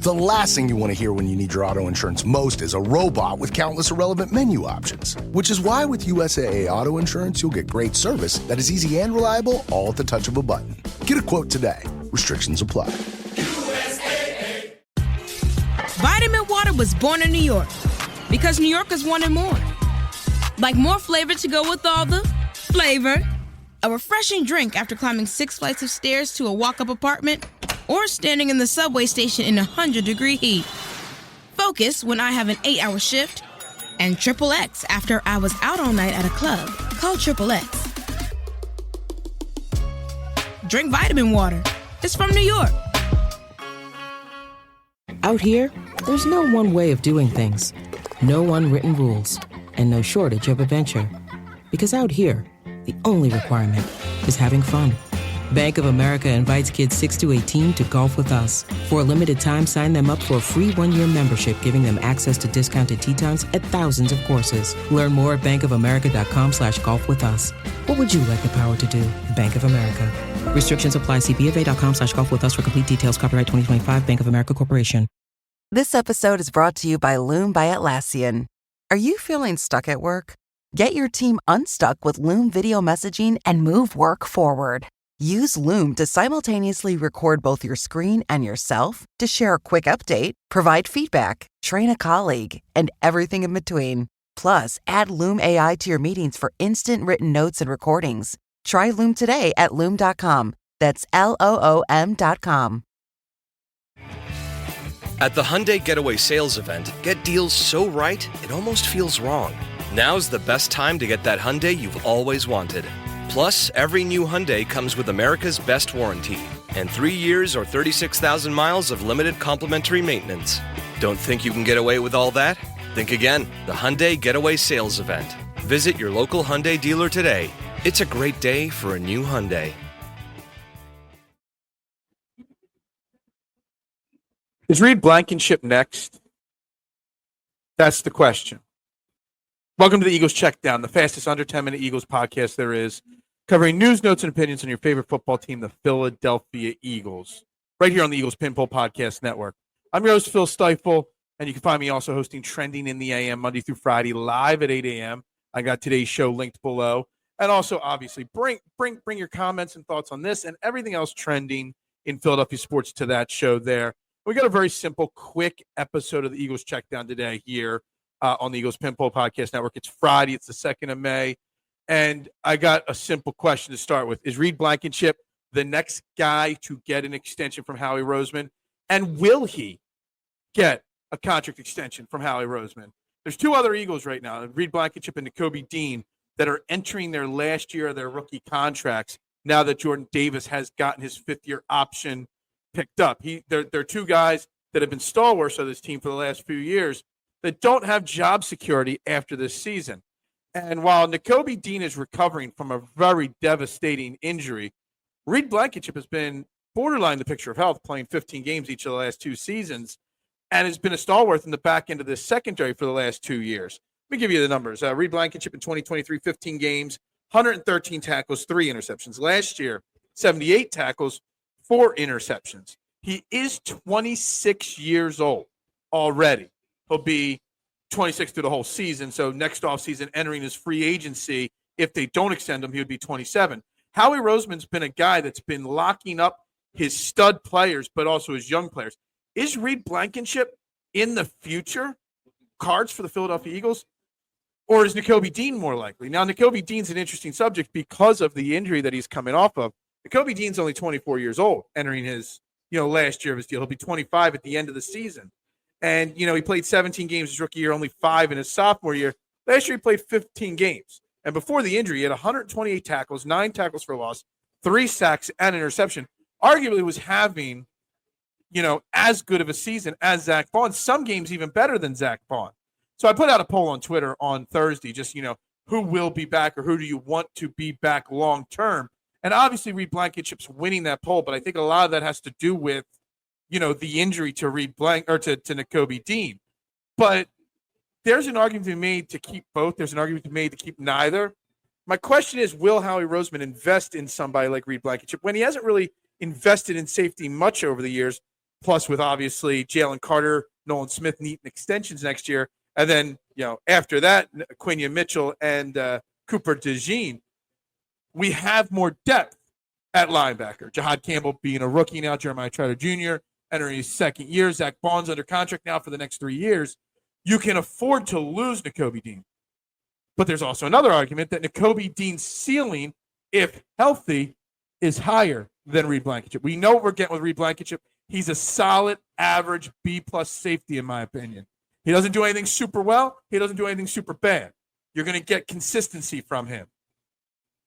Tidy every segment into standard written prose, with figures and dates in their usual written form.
The last thing you want to hear when you need your auto insurance most is a robot with countless irrelevant menu options. Which is why with USAA Auto Insurance, you'll get great service that is easy and reliable, all at the touch of a button. Get a quote today. Restrictions apply. USAA. Vitamin Water was born in New York because New Yorkers wanted more. Like more flavor to go with all the flavor. A refreshing drink after climbing 6 flights of stairs to a walk-up apartment, or standing in the subway station in 100-degree heat. Focus when I have an 8-hour shift, and Triple X after I was out all night at a club. Call Triple X. Drink vitamin water. It's from New York. Out here, there's no one way of doing things. No unwritten rules, and no shortage of adventure. Because out here, the only requirement is having fun. Bank of America invites kids 6 to 18 to golf with us. For a limited time, sign them up for a free 1-year membership, giving them access to discounted tee times at thousands of courses. Learn more at bankofamerica.com/golf with us. What would you like the power to do? Bank of America. Restrictions apply. See BofA.com/golf with us for complete details. Copyright 2025 Bank of America Corporation. This episode is brought to you by Loom by Atlassian. Are you feeling stuck at work? Get your team unstuck with Loom video messaging and move work forward. Use Loom to simultaneously record both your screen and yourself to share a quick update, provide feedback, train a colleague, and everything in between. Plus, add Loom AI to your meetings for instant written notes and recordings. Try Loom today at Loom.com. That's LOOM.com. At the Hyundai Getaway Sales Event, get deals so right, it almost feels wrong. Now's the best time to get that Hyundai you've always wanted. Plus, every new Hyundai comes with America's best warranty and 3 years or 36,000 miles of limited complimentary maintenance. Don't think you can get away with all that? Think again. The Hyundai Getaway Sales Event. Visit your local Hyundai dealer today. It's a great day for a new Hyundai. Is Reed Blankenship next? That's the question. Welcome to the Eagles Checkdown, the fastest under 10-minute Eagles podcast there is, covering news, notes, and opinions on your favorite football team, the Philadelphia Eagles, right here on the Eagles Pinball Podcast Network. I'm your host, Phil Stiefel, and you can find me also hosting Trending in the AM Monday through Friday live at 8 a.m. I got today's show linked below. And also, obviously, bring your comments and thoughts on this and everything else trending in Philadelphia sports to that show there. We got a very simple, quick episode of the Eagles Checkdown today here on the Eagles Pinball Podcast Network. It's Friday. It's the 2nd of May. And I got a simple question to start with. Is Reed Blankenship the next guy to get an extension from Howie Roseman? And will he get a contract extension from Howie Roseman? There's 2 other Eagles right now, Reed Blankenship and Nakobe Dean, that are entering their last year of their rookie contracts now that Jordan Davis has gotten his 5th-year option picked up. They're 2 guys that have been stalwarts of this team for the last few years that don't have job security after this season. And while Nakobe Dean is recovering from a very devastating injury, Reed Blankenship has been borderline the picture of health, playing 15 games each of the last 2 seasons, and has been a stalwart in the back end of this secondary for the last 2 years. Let me give you the numbers. Reed Blankenship in 2023, 15 games, 113 tackles, 3 interceptions. Last year, 78 tackles, 4 interceptions. He is 26 years old already. He'll be 26 through the whole season. So next offseason, entering his free agency, if they don't extend him, he would be 27. Howie Roseman's been a guy that's been locking up his stud players, but also his young players. Is Reed Blankenship in the future cards for the Philadelphia Eagles? Or is Nakobe Dean more likely? Now, Nakobe Dean's an interesting subject because of the injury that he's coming off of. Nakobe Dean's only 24 years old, entering his last year of his deal. He'll be 25 at the end of the season. And, he played 17 games his rookie year, only 5 in his sophomore year. Last year, he played 15 games. And before the injury, he had 128 tackles, 9 tackles for loss, 3 sacks, and an interception. Arguably was having, as good of a season as Zach Bond. Some games even better than Zach Bond. So I put out a poll on Twitter on Thursday, just, who will be back or who do you want to be back long term? And obviously Reed Blankenship's winning that poll, but I think a lot of that has to do with, the injury to to Nakobe Dean. But there's an argument to be made to keep both. There's an argument to be made to keep neither. My question is, will Howie Roseman invest in somebody like Reed Blankenship when he hasn't really invested in safety much over the years? plus with obviously Jalen Carter, Nolan Smith needing extensions next year. And then, after that, Quinion Mitchell and Cooper DeJean, we have more depth at linebacker. Jahad Campbell being a rookie now, Jeremiah Trotter Jr. entering his second year, Zach Bond's under contract now for the next 3 years. You can afford to lose Nakobe Dean. But there's also another argument that Nakobe Dean's ceiling, if healthy, is higher than Reed Blankenship. We know what we're getting with Reed Blankenship. He's a solid, average B-plus safety, in my opinion. He doesn't do anything super well. He doesn't do anything super bad. You're going to get consistency from him.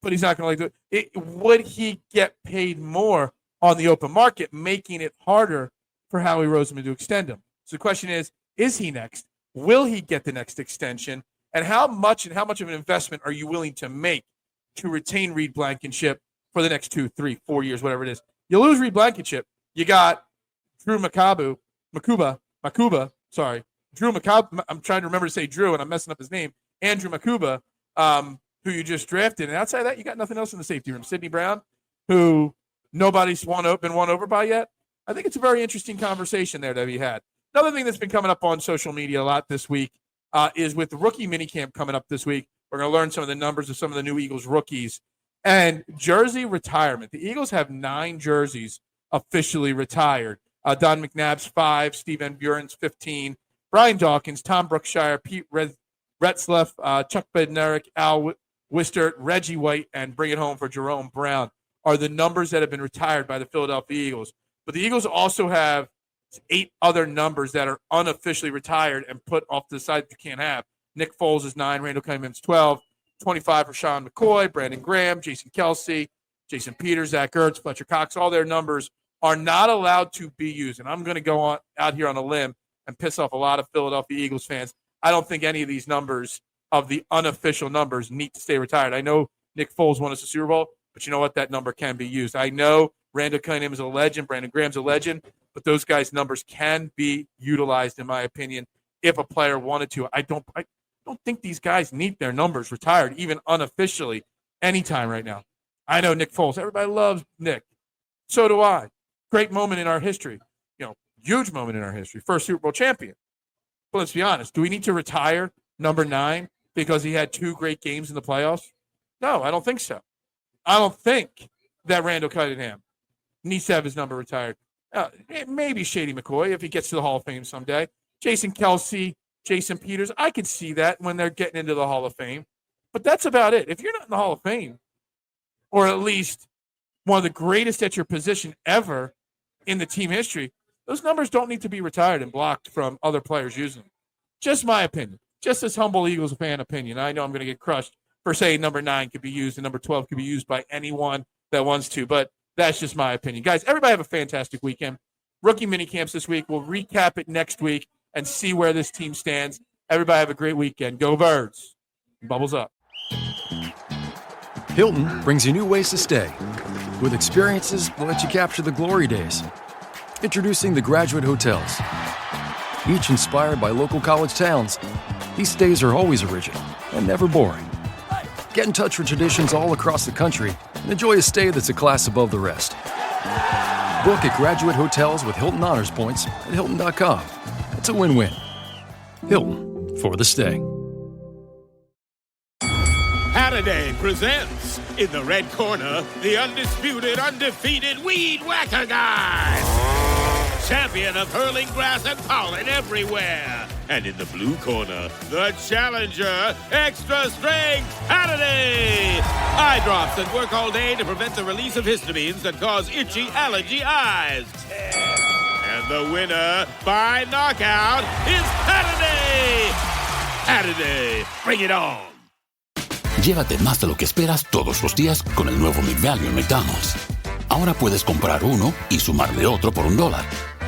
But he's not going to it. Would he get paid more on the open market, making it harder for Howie Roseman to extend him? So the question is he next? Will he get the next extension? And how much of an investment are you willing to make to retain Reed Blankenship for the next 2, 3, 4 years, whatever it is? You lose Reed Blankenship, you got Drew Makuba. I'm trying to remember to say Drew, and I'm messing up his name. Andrew Makuba, who you just drafted. And outside of that, you got nothing else in the safety room. Sidney Brown, who nobody's been won over by yet. I think it's a very interesting conversation there that we had. Another thing that's been coming up on social media a lot this week is with the rookie minicamp coming up this week. We're going to learn some of the numbers of some of the new Eagles rookies. And jersey retirement. The Eagles have 9 jerseys officially retired. Don McNabb's 5, Steve Van Buren's 15, Brian Dawkins, Tom Brookshire, Pete Retzlaff, Chuck Bednarik, Al Wistert, Reggie White, and bring it home for Jerome Brown are the numbers that have been retired by the Philadelphia Eagles. But the Eagles also have 8 other numbers that are unofficially retired and put off to the side that you can't have. Nick Foles is 9, Randall Cunningham's 12, 25 for Sean McCoy, Brandon Graham, Jason Kelsey, Jason Peters, Zach Ertz, Fletcher Cox. All their numbers are not allowed to be used. And I'm going to go out here on a limb and piss off a lot of Philadelphia Eagles fans. I don't think any of these numbers of the unofficial numbers need to stay retired. I know Nick Foles won us a Super Bowl, but you know what? That number can be used. I know Randall Cunningham is a legend, Brandon Graham's a legend, but those guys' numbers can be utilized, in my opinion, if a player wanted to. I don't think these guys need their numbers retired, even unofficially, anytime right now. I know Nick Foles. Everybody loves Nick. So do I. Great moment in our history. Huge moment in our history. First Super Bowl champion. But let's be honest. Do we need to retire number 9 because he had 2 great games in the playoffs? No, I don't think so. I don't think that Randall Cunningham needs to have his number retired. Maybe Shady McCoy if he gets to the Hall of Fame someday. Jason Kelsey, Jason Peters, I could see that when they're getting into the Hall of Fame. But that's about it. If you're not in the Hall of Fame, or at least one of the greatest at your position ever in the team history, those numbers don't need to be retired and blocked from other players using them. Just my opinion. Just this humble Eagles fan opinion. I know I'm going to get crushed for saying number 9 could be used and number 12 could be used by anyone that wants to, but that's just my opinion. Guys, everybody have a fantastic weekend. Rookie minicamps this week. We'll recap it next week and see where this team stands. Everybody have a great weekend. Go Birds. Bubbles up. Hilton brings you new ways to stay with experiences that let you capture the glory days. Introducing the Graduate Hotels. Each inspired by local college towns, these stays are always original and never boring. Get in touch with traditions all across the country and enjoy a stay that's a class above the rest. Book at Graduate Hotels with Hilton Honors Points at Hilton.com. It's a win-win. Hilton, for the stay. Halliday presents, in the red corner, the undisputed, undefeated Weed Whacker Guy. Champion of hurling grass and pollen everywhere. And in the blue corner, the challenger, extra strength Halliday. Eye drops that work all day to prevent the release of histamines that cause itchy allergy eyes. And the winner by knockout is Halliday. Halliday, bring it on. Llévate más de lo que esperas todos los días con el nuevo McValue en McDonald's. Ahora puedes comprar uno y sumarle otro por $1.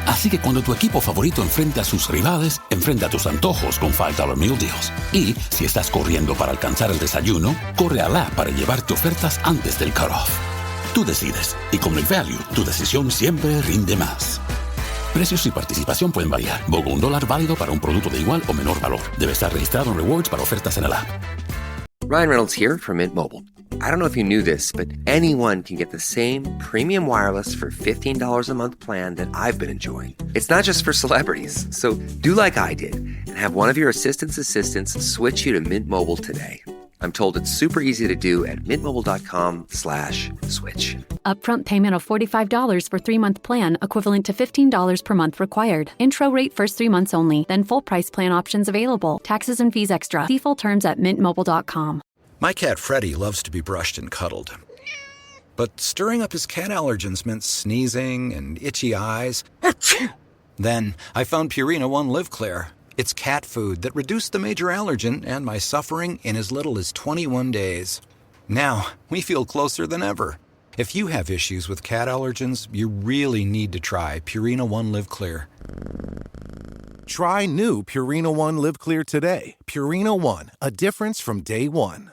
Así que cuando tu equipo favorito enfrenta a sus rivales, enfrenta tus antojos con $5 Meal Deals. Y si estás corriendo para alcanzar el desayuno, corre al app para llevarte ofertas antes del cutoff. Tú decides, y con McValue, tu decisión siempre rinde más. Precios y participación pueden variar. BOGO $1 válido para un producto de igual o menor valor. Debe estar registrado en Rewards para ofertas en el app. Ryan Reynolds here from Mint Mobile. I don't know if you knew this, but anyone can get the same premium wireless for $15 a month plan that I've been enjoying. It's not just for celebrities. So do like I did and have one of your assistants switch you to Mint Mobile today. I'm told it's super easy to do at mintmobile.com/switch. Upfront payment of $45 for 3-month plan, equivalent to $15 per month required. Intro rate first 3 months only, then full price plan options available. Taxes and fees extra. See full terms at mintmobile.com. My cat Freddie loves to be brushed and cuddled. But stirring up his cat allergens meant sneezing and itchy eyes. Then I found Purina One Live Clear. It's cat food that reduced the major allergen and my suffering in as little as 21 days. Now, we feel closer than ever. If you have issues with cat allergens, you really need to try Purina One Live Clear. Try new Purina One Live Clear today. Purina One, a difference from day one.